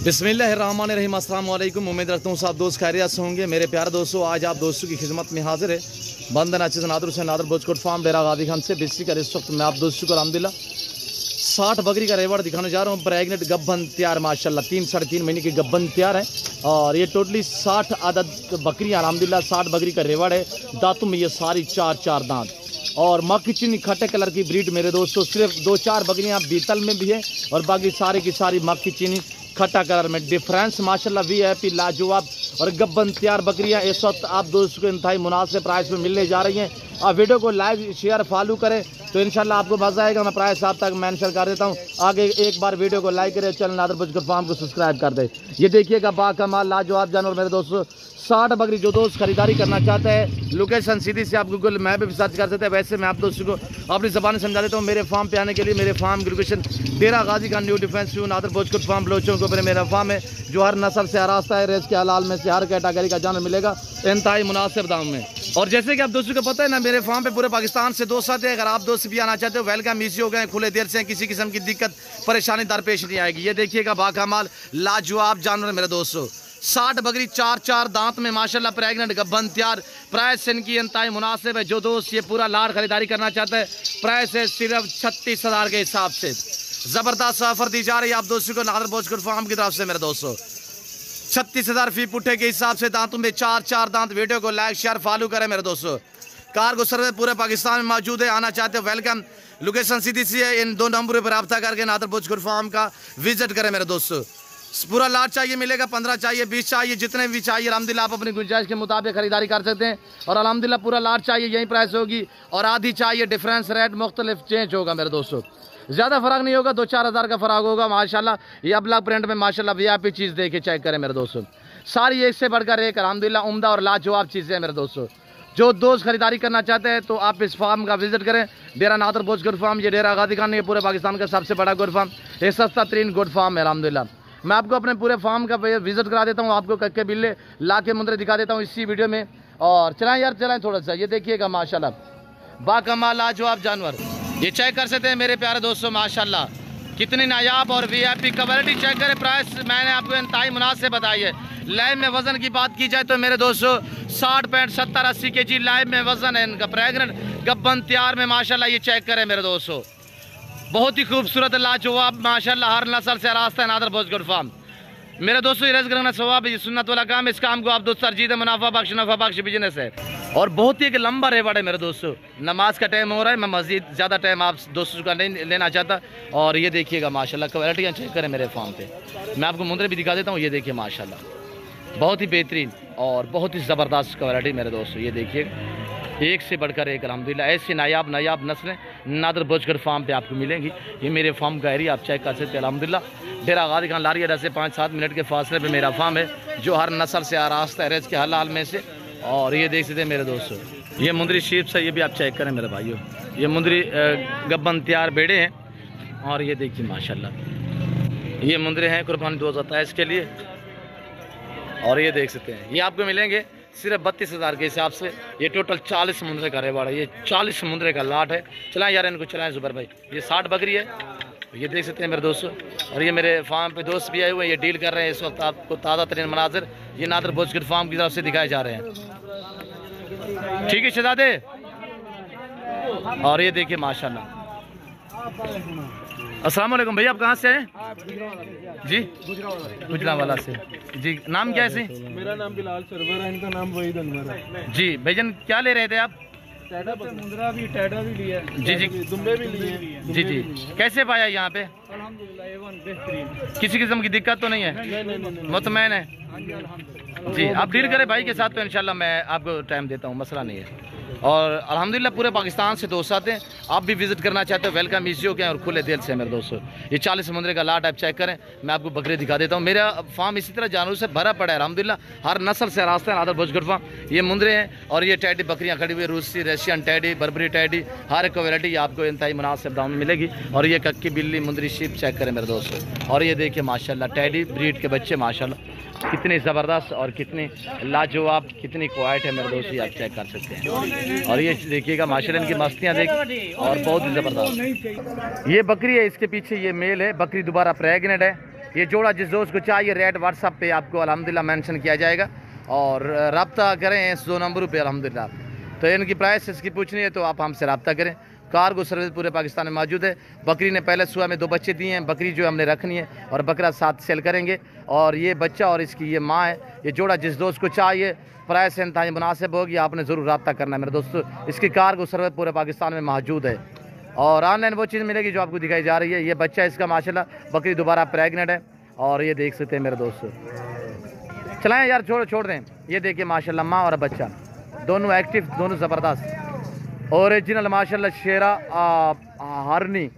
बिस्मिल्लाहिर्रहमानिर्रहीम। अस्सलाम वालेकुम। उम्मीद रखता हूँ सब दोस्त खैरियत से होंगे। मेरे प्यारे दोस्तों, आज आप दोस्तों की खिदमत में हाजिर है बंद नाचिस नादर से नादर बोचकोट फार्म बेरा गादी खान से बिस्सी कर। इस वक्त मैं आप दोस्तों को अलहमदिल्ला 60 बकरी का रेवड़ दिखाने जा रहा हूँ। प्रेगनेंट गब्बन तैयार माशाल्लाह 3-3.5 महीने की गब्बन तैयार है और ये टोटली 60 अदद बकरियाँ अलहमदिल्ला 60 बकरी का रेवड़ है। दांतों में ये सारी 4 दांत और मक्खी चीनी खट्टे कलर की ब्रीड मेरे दोस्तों। सिर्फ 2-4 बकरियाँ बीतल में भी है और बाकी सारी की सारी मक्खी चीनी खट्टा कलर में। डिफरेंस माशाल्लाह वीआईपी लाजवाब और गब्बन तैयार बकरियां इस वक्त आप दोस्तों को इंतहाई मुनासिब प्राइस में मिलने जा रही हैं। आप वीडियो को लाइक शेयर फॉलो करें तो इंशाल्लाह आपको मजा आएगा। मैं प्राइस आप तक मेंशन कर देता हूं। आगे एक बार वीडियो को लाइक करें, चैनल नादर बोचकोट फार्म को सब्सक्राइब कर दे। ये देखिएगा बाकमाल लाजवाब जानवर मेरे दोस्तों 60 बकरी। जो दोस्त खरीदारी करना चाहते हैं लोकेशन सीधी से आप गूगल मैप पे भी सर्च कर सकते हैं। वैसे मैं आप दोस्तों को अपनी ज़बान समझा देता हूँ। मेरे फार्म पे आने के लिए मेरे फार्म की location Dera Ghazi Khan new defence नादर बोचकोट फार्म बलोचों के ऊपर मेरा फार्म है जो हर नस्ल से आरास्ता है। रेस के हलाल में से हर कैटेगरी का जानवर मिलेगा इंतहाई मुनासिब दाम में। और जैसे कि आप दोस्तों को पता है ना, मेरे फार्म पे पूरे पाकिस्तान से दोस्त आते हैं। अगर आप दोस्त भी आना चाहते हो वेलकम ईजी हो गए, खुले देर से किसी किस्म की दिक्कत परेशानी दरपेश नहीं आएगी। ये देखिएगा बाकमाल लाजवाब जानवर मेरे दोस्तों 60 बकरी 4 दांत में माशाल्लाह प्रेगनेंट गब्बन तैयार। प्राइस इनकी इंतहाई मुनासिब है। जो दोस्त ये पूरा लाड खरीदारी करना चाहते हैं प्राइस है सिर्फ 36,000 के हिसाब से। जबरदस्त ऑफर दी जा रही है आप दोस्तों को नादर बोचकोट फार्म की तरफ से मेरे दोस्तों। 36,000 फी पुट्ठे के हिसाब से दांतों में 4 दांत। वीडियो को लाइक शेयर फॉलो करें मेरे दोस्तों। कार्गो सर्विस पूरे पाकिस्तान में मौजूद है। आना चाहते हो वेलकम। लोकेशन सीधी सी है। इन 2 नंबरों पर रब्ता करके नादर बोचकोट फार्म का विजिट करें मेरे दोस्तों। पूरा लाट चाहिए मिलेगा, 15 चाहिए, 20 चाहिए, जितने भी चाहिए अल्हम्दुलिल्लाह आप अपनी गुंजाइश के मुताबिक खरीदारी कर सकते हैं। और अल्हम्दुलिल्लाह पूरा लाट चाहिए यही प्राइस होगी और आधी चाहिए डिफरेंस रेट मुख्तलिफ चेंज होगा मेरे दोस्तों। ज़्यादा फ़र्क नहीं होगा, 2-4 हज़ार का फ़र्क होगा माशाल्लाह। ये अब ब्लैक प्रिंट में माशाल्लाह वीआईपी चीज़ देख के चेक करें मेरे दोस्तों। सारी एक से बढ़कर एक अल्हम्दुलिल्लाह उम्दा और लाजवाब चीज़ें हैं मेरे दोस्तों। जो दोस्त खरीदारी करना चाहते हैं तो आप इस फार्म का विजिट करें। डेरा नादर बोचकोट फार्म, ये डेरा गादी खान, ये पूरे पाकिस्तान का सबसे बड़ा गुड फार्म, ये सस्ता तरीन गुड फार्म है अल्हम्दुलिल्लाह। मैं आपको अपने पूरे फार्म का विजिट करा देता हूँ, आपको कक्के बिल्ले ला के मुंदरे दिखा देता हूँ इसी वीडियो में। और चलाएं यार चलाएं थोड़ा सा। ये देखिएगा माशाल्लाह बाकमाल लाजवाब जानवर। ये चेक कर सकते हैं मेरे प्यारे दोस्तों माशाल्लाह कितनी नायाब और वीआईपी क्वालिटी। चेक करें, प्राइस मैंने आपको इंतहाई मुनासिब बताई है। लाइव में वजन की बात की जाए तो मेरे दोस्तों 60.70-80 kg लाइव में वजन है इनका। प्रेगनेंट गब्बन तैयार में माशाल्लाह। ये चेक करें मेरे दोस्तों बहुत ही खूबसूरत लाजवाब माशाल्लाह हर नस्ल से रास्ता है नादर बोचकोट फार्म मेरे दोस्तों। ये रज़्क़ रखना सवाब है, सुन्नत वाला काम। इस काम को आप दोस्त तरजीह मुनाफा बख्श नफा बख्श बिजनेस है और बहुत ही एक लंबा रेवड़ है मेरे दोस्तों। नमाज का टाइम हो रहा है, मैं मज़ीद ज़्यादा टाइम आप दोस्तों का नहीं लेना चाहता। और ये देखिएगा माशाल्लाह क्वालिटियाँ चेक करें मेरे फार्म पे। मैं आपको मुंदरे भी दिखा देता हूँ। ये देखिए माशाल्लाह बहुत ही बेहतरीन और बहुत ही ज़बरदस्त क्वालिटी मेरे दोस्तों। ये देखिए एक से बढ़कर एक अल्हम्दुलिल्लाह ऐसी नायाब नस्लें नादर बोचकोट फार्म पे आपको मिलेंगी। ये मेरे फार्म का एरिया आप चेक कर सकते हैं अल्हम्दुलिल्लाह। डेरा गादी खान लारी अड्डा से 5-7 मिनट के फासले पे मेरा फार्म है जो हर नस्ल से आरास्ता है रेस के हलाल में से। और ये देख सकते हैं मेरे दोस्तों ये मुंदरी शीप से, ये भी आप चेक करें मेरे भाइयों। ये मुंदरी गब्बन तैयार बेड़े हैं और ये देखिए माशाल्लाह ये मुंदरे हैं कुर्बानी 2023 के लिए। और ये देख सकते हैं ये आपको मिलेंगे सिर्फ 32,000 के हिसाब से। ये टोटल 40 मुंदरे का रेवड़ है, ये 40 मुंदरे का लाट है। चलाएं यार इनको चलाएं जुबैर भाई। ये 60 बकरी है, ये देख सकते हैं मेरे दोस्तों। और ये मेरे फार्म पे दोस्त भी आए हुए हैं, ये डील कर रहे हैं इस वक्त। आपको ताज़ा तरीन मनाजिर ये नादर बोचकोट फार्म की तरफ से दिखाए जा रहे हैं। ठीक है शहजादे। और ये देखिए माशाल्लाह। अस्सलाम वालेकुम भैया, आप कहाँ से हैं जी? गुजरांवाला से जी। नाम क्या है सी? मेरा नाम बिलाल सरवर है, इनका नाम वहीद अनवर है जी। भाईजान क्या ले रहे थे आप? मुंदरा भी टैडा भी लिया जी जी, दुम्बे भी लिए जी जी। कैसे पाया यहाँ पे? अल्हम्दुलिल्लाह बेहतरीन, किसी किस्म की दिक्कत तो नहीं है? नहीं। मुतमैन है जी। आप डील करें भाई के साथ तो इंशाल्लाह मैं आपको टाइम देता हूँ, मसला नहीं है। और अल्हम्दुलिल्लाह पूरे पाकिस्तान से दोस्त आते हैं। आप भी विजिट करना चाहते हो वेलकम ईजी हो गए और खुले दिल से मेरे दोस्तों। ये 40 मुंदरे का लाट आप चेक करें। मैं आपको बकरे दिखा देता हूँ। मेरा फार्म इसी तरह जानवरों से भरा पड़ा है अल्हम्दुलिल्लाह हर नस्ल से रास्ता है नादर बोचकोट फार्म। ये मुंदरे हैं और ये टैडी बकरियाँ खड़ी हुई, रूसी रशियन टैडी, बर्बरी टैडी, हर एक वैरायटी आपको इंतहाई मुनासिब दाम में मिलेगी। और ये कक्की बिल्ली मुंदरी शीप चेक करें मेरे दोस्तों। और ये देखिए माशाल्लाह टैडी ब्रीड के बच्चे माशाल्लाह कितनी ज़बरदस्त और कितनी लाजवाब, कितनी क्वाइट है मेरे दोस्त, आप चेक कर सकते हैं। और ये देखिएगा माशाल्लाह इनकी मस्तियाँ देखिए और बहुत ही ज़बरदस्त। ये बकरी है, इसके पीछे ये मेल है, बकरी दोबारा प्रेग्नेंट है। ये जोड़ा जिस दोस्त को चाहिए रेट व्हाट्सअप पे आपको अल्हम्दुलिल्लाह मेंशन किया जाएगा और रब्ता करें इस 2 नंबरों पे अल्हम्दुलिल्लाह। तो इनकी प्राइस इसकी पूछनी है तो आप हमसे रब्ता करें। कार्गो सर्विस पूरे पाकिस्तान में मौजूद है। बकरी ने पहले सुबह में 2 बच्चे दिए हैं, बकरी जो हमने रखनी है और बकरा साथ सेल करेंगे। और ये बच्चा और इसकी ये माँ है। ये जोड़ा जिस दोस्त को चाहिए प्राइस इंतहाई मुनासिब होगी, आपने ज़रूर रब्ता करना है मेरे दोस्तों। इसकी कार्गो सर्विस पूरे पाकिस्तान में मौजूद है और ऑनलाइन वो चीज़ मिलेगी जो आपको दिखाई जा रही है। ये बच्चा इसका माशाल्लाह, बकरी दोबारा प्रेगनेंट है और ये देख सकते हैं मेरे दोस्तों। चलाएं यार, छोड़ दें। ये देखिए माशाल्लाह माँ और बच्चा दोनों एक्टिव, दोनों ज़बरदस्त ओरिजिनल माशाल्लाह शेरा हरनी।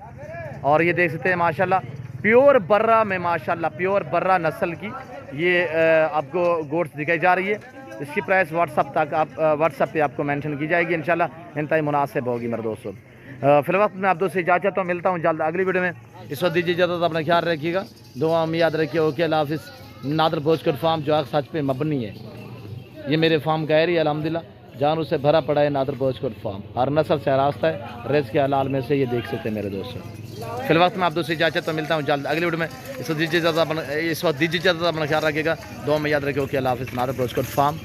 और ये देख सकते हैं माशाल्लाह प्योर बर्रा में माशाल्लाह प्योर बर्रा नस्ल की ये आपको गोट्स दिखाई जा रही है। इसकी प्राइस व्हाट्सअप पे आपको मेंशन की जाएगी, इंशाल्लाह इंतहाई मुनासिब होगी मेरे दोस्तों। फिलहाल मैं आप दोस्तों से इजाज़त चाहता हूँ, मिलता हूँ जल्द अगली वीडियो में। इस वक्त दीजिए इजाज़त, अपना ख्याल रखिएगा, दुआ में याद रखिए। ओके, अल्लाह हाफिज़। नादर भोजकोट फार्म जो सच पे मबनी है, ये मेरे फार्म का एरिया अल्हम्दुलिल्लाह जानों से भरा पड़ा है। नादर भोजकोट फार्म हर नस्ल से रास्ता है, रेस के हलाल में से ये देख सकते हैं मेरे दोस्तों। फिलहाल मैं आप दोस्तों से इजाज़त तो मिलता हूँ जल्द अगली वीडियो में। इस वक्त दीजिए इजाज़त, अपना ख्याल रखिएगा, दुआ में याद रखिए। ओके, अल्लाह हाफिज़। नादर भोजकोट फार्म।